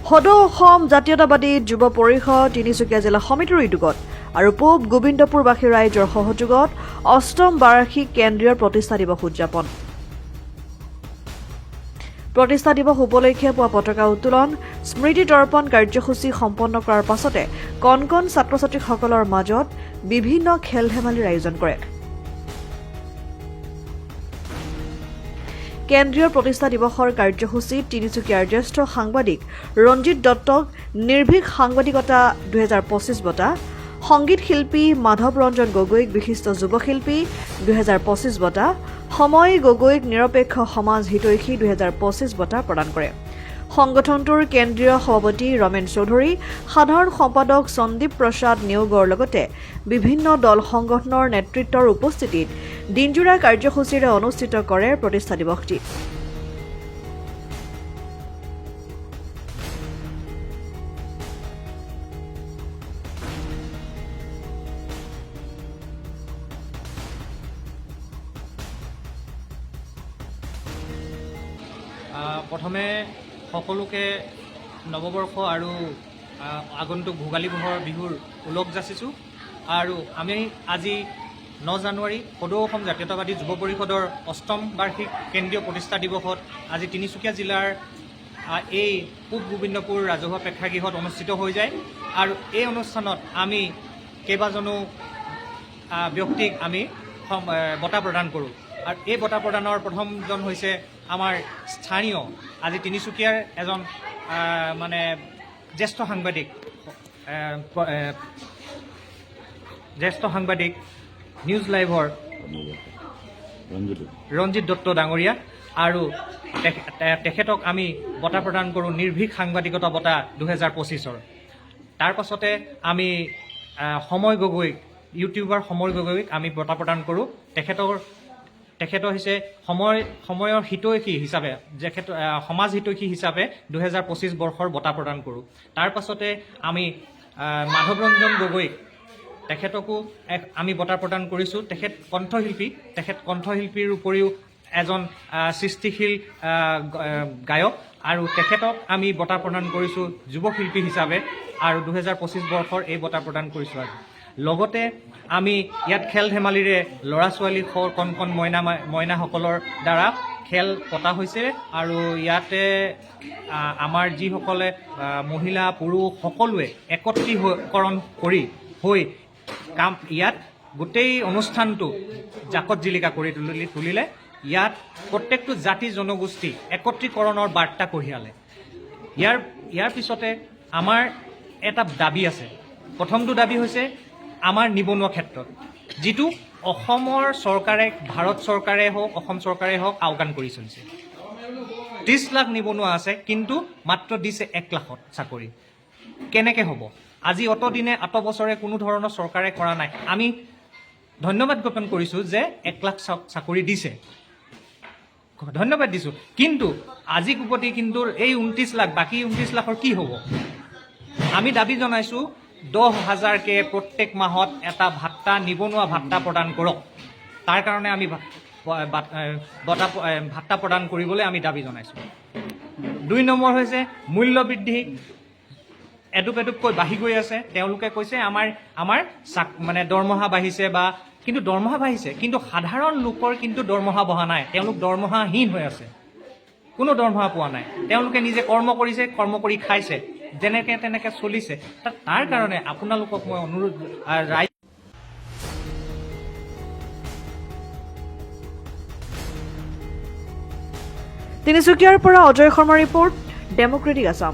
সদৌ অসম জাতীয়তাবাদী যুৱ পৰিষদ তিনিচুকীয়া জিলা সমিতিৰ উদ্যোগত আৰু পূব গোবিন্দপুৰবাসী ৰাইজৰ সহযোগত ৮ম বাৰ্ষিক কেন্দ্ৰীয় প্ৰতিষ্ঠা দিৱস উদযাপন। প্ৰতিষ্ঠা দিৱস উপলক্ষে পুৱা পতাকা উত্তোলন, স্মৃতি তৰ্পণ কাৰ্যসূচী সম্পন্ন কৰাৰ পাছতে কণ কণ ছাত্ৰ ছাত্ৰীসকলৰ মাজত বিভিন্ন খেল ধেমালিৰ আয়োজন কৰে। কেন্দ্ৰীয় প্ৰতিষ্ঠা দিৱসৰ কাৰ্যসূচীত তিনিচুকীয়াৰ জ্যেষ্ঠ সাংবাদিক ৰঞ্জিত দত্তক নিৰ্ভীক সাংবাদিকতা ২০২৫ বঁটা, সংগীত শিল্পী মাধৱ ৰঞ্জন গগৈক বিশিষ্ট যুৱ শিল্পী ২০২৫ বঁটা, সময় গগৈক নিৰপেক্ষ সমাজ হিতৈষী ২০২৫ বঁটা প্ৰদান কৰে। সংগঠনটোৰ কেন্দ্ৰীয় সভাপতি ৰমেন চৌধুৰী, সাধাৰণ সম্পাদক সন্দীপ প্ৰসাদ নেওগৰ লগতে বিভিন্ন দল সংগঠনৰ নেতৃত্বৰ উপস্থিতিত দিনজোৰা কাৰ্যসূচীৰে অনুষ্ঠিত কৰে প্ৰতিষ্ঠা দিৱসটি। প্ৰথমে সকলোকে নৱবৰ্ষ আৰু আগন্তুক ভোগালী বিহুৰ ওলগ যাচিছোঁ। আৰু আমি আজি ৯ জানুৱাৰী সদৌ অসম জাতীয়তাবাদী যুৱ পৰিষদৰ ৮ম বাৰ্ষিক কেন্দ্ৰীয় প্ৰতিষ্ঠা দিৱসত আজি তিনিচুকীয়া জিলাৰ এই পূব গোবিন্দপুৰ ৰাজহুৱা প্ৰেক্ষাগৃহত অনুষ্ঠিত হৈ যায়। আৰু এই অনুষ্ঠানত আমি কেইবাজনো ব্যক্তিক আমি বঁটা প্ৰদান কৰোঁ। আৰু এই বঁটা প্ৰদানৰ প্ৰথমজন হৈছে আমাৰ স্থানীয় আজি তিনিচুকীয়াৰ এজন জ্যেষ্ঠ সাংবাদিক নিউজ লাইভৰ ৰঞ্জিত দত্ত ডাঙৰীয়া, আৰু তেখেতক আমি বঁটা প্ৰদান কৰোঁ নিৰ্ভীক সাংবাদিকতা বঁটা ২০২৫। তাৰ পাছতে আমি সময় গগৈক, ইউটিউবাৰ সময় গগৈক আমি বঁটা প্ৰদান কৰোঁ। তেখেত হৈছে সময়ৰ হিতৈষী হিচাপে, সমাজ হিতৈষী হিচাপে ২০২৫ বৰ্ষৰ বঁটা প্ৰদান কৰোঁ। তাৰ পাছতে আমি মাধৱ ৰঞ্জন গগৈক, তেখেতকো আমি বঁটা প্ৰদান কৰিছোঁ। তেখেত কণ্ঠশিল্পীৰ উপৰিও এজন সৃষ্টিশীল গায়ক, আৰু তেখেতক আমি বঁটা প্ৰদান কৰিছোঁ যুৱ শিল্পী হিচাপে, আৰু ২০২৫ বৰ্ষৰ এই বঁটা প্ৰদান কৰিছোঁ। লগতে আমি ইয়াত খেল ধেমালিৰে ল'ৰা ছোৱালী কণ কণ মইনাসকলৰ দ্বাৰা খেল পতা হৈছে। আৰু ইয়াতে আমাৰ যিসকলে মহিলা পুৰুষ সকলোৱে একত্ৰীকৰণ হৈ ইয়াত গোটেই অনুষ্ঠানটো জাকত জিলিকা কৰি তুলিলে। ইয়াত প্ৰত্যেকটো জাতি জনগোষ্ঠী একত্ৰীকৰণৰ বাৰ্তা কঢ়িয়ালে। ইয়াৰ পিছতে আমাৰ এটা দাবী আছে। প্ৰথমটো দাবী হৈছে আমাৰ নিবনুৱা ক্ষেত্ৰত, যিটো অসমৰ চৰকাৰে, ভাৰত চৰকাৰে হওক, অসম চৰকাৰে হওক আওকাণ কৰি চলিছে। ৩০ লাখ নিবনুৱা আছে, কিন্তু মাত্ৰ দিছে ১ লাখত চাকৰি। কেনেকৈ হ'ব? আজি অতদিনে বছৰে কোনো ধৰণৰ চৰকাৰে কৰা নাই। আমি ধন্যবাদ জ্ঞাপন কৰিছোঁ যে ১ লাখ চাকৰি দিছে, ধন্যবাদ দিছোঁ। কিন্তু আজি কোপতি কিন্তু এই ২৯ লাখ, বাকী ২৯ লাখৰ কি হ'ব? আমি দাবী জনাইছোঁ ১০,০০০কে প্ৰত্যেক মাহত এটা নিবনুৱা ভাত্তা প্ৰদান কৰক। তাৰ কাৰণে আমি ভাত্তা প্ৰদান কৰিবলৈ আমি দাবী জনাইছোঁ। ২ নম্বৰ হৈছে মূল্য বৃদ্ধি এডুপকৈ বাঢ়ি গৈ আছে। তেওঁলোকে কৈছে আমাৰ দৰমহা বাঢ়িছে, কিন্তু দৰমহা বাঢ়িছে, কিন্তু সাধাৰণ লোকৰ কিন্তু দৰমহা বঢ়া নাই। তেওঁলোক দৰমহাহীন হৈ আছে, কোনো দৰমহা পোৱা নাই। তেওঁলোকে নিজে কৰ্ম কৰিছে, কৰ্ম কৰি খাইছে, যেনেকে তেনেকে চলিছে। তাৰ কাৰণে আপোনালোকক মই অনুৰোধ, তিনিচুকীয়াৰ পৰা অজয় শৰ্মা ৰিপৰ্ট, ডেমক্ৰেটিক আছাম।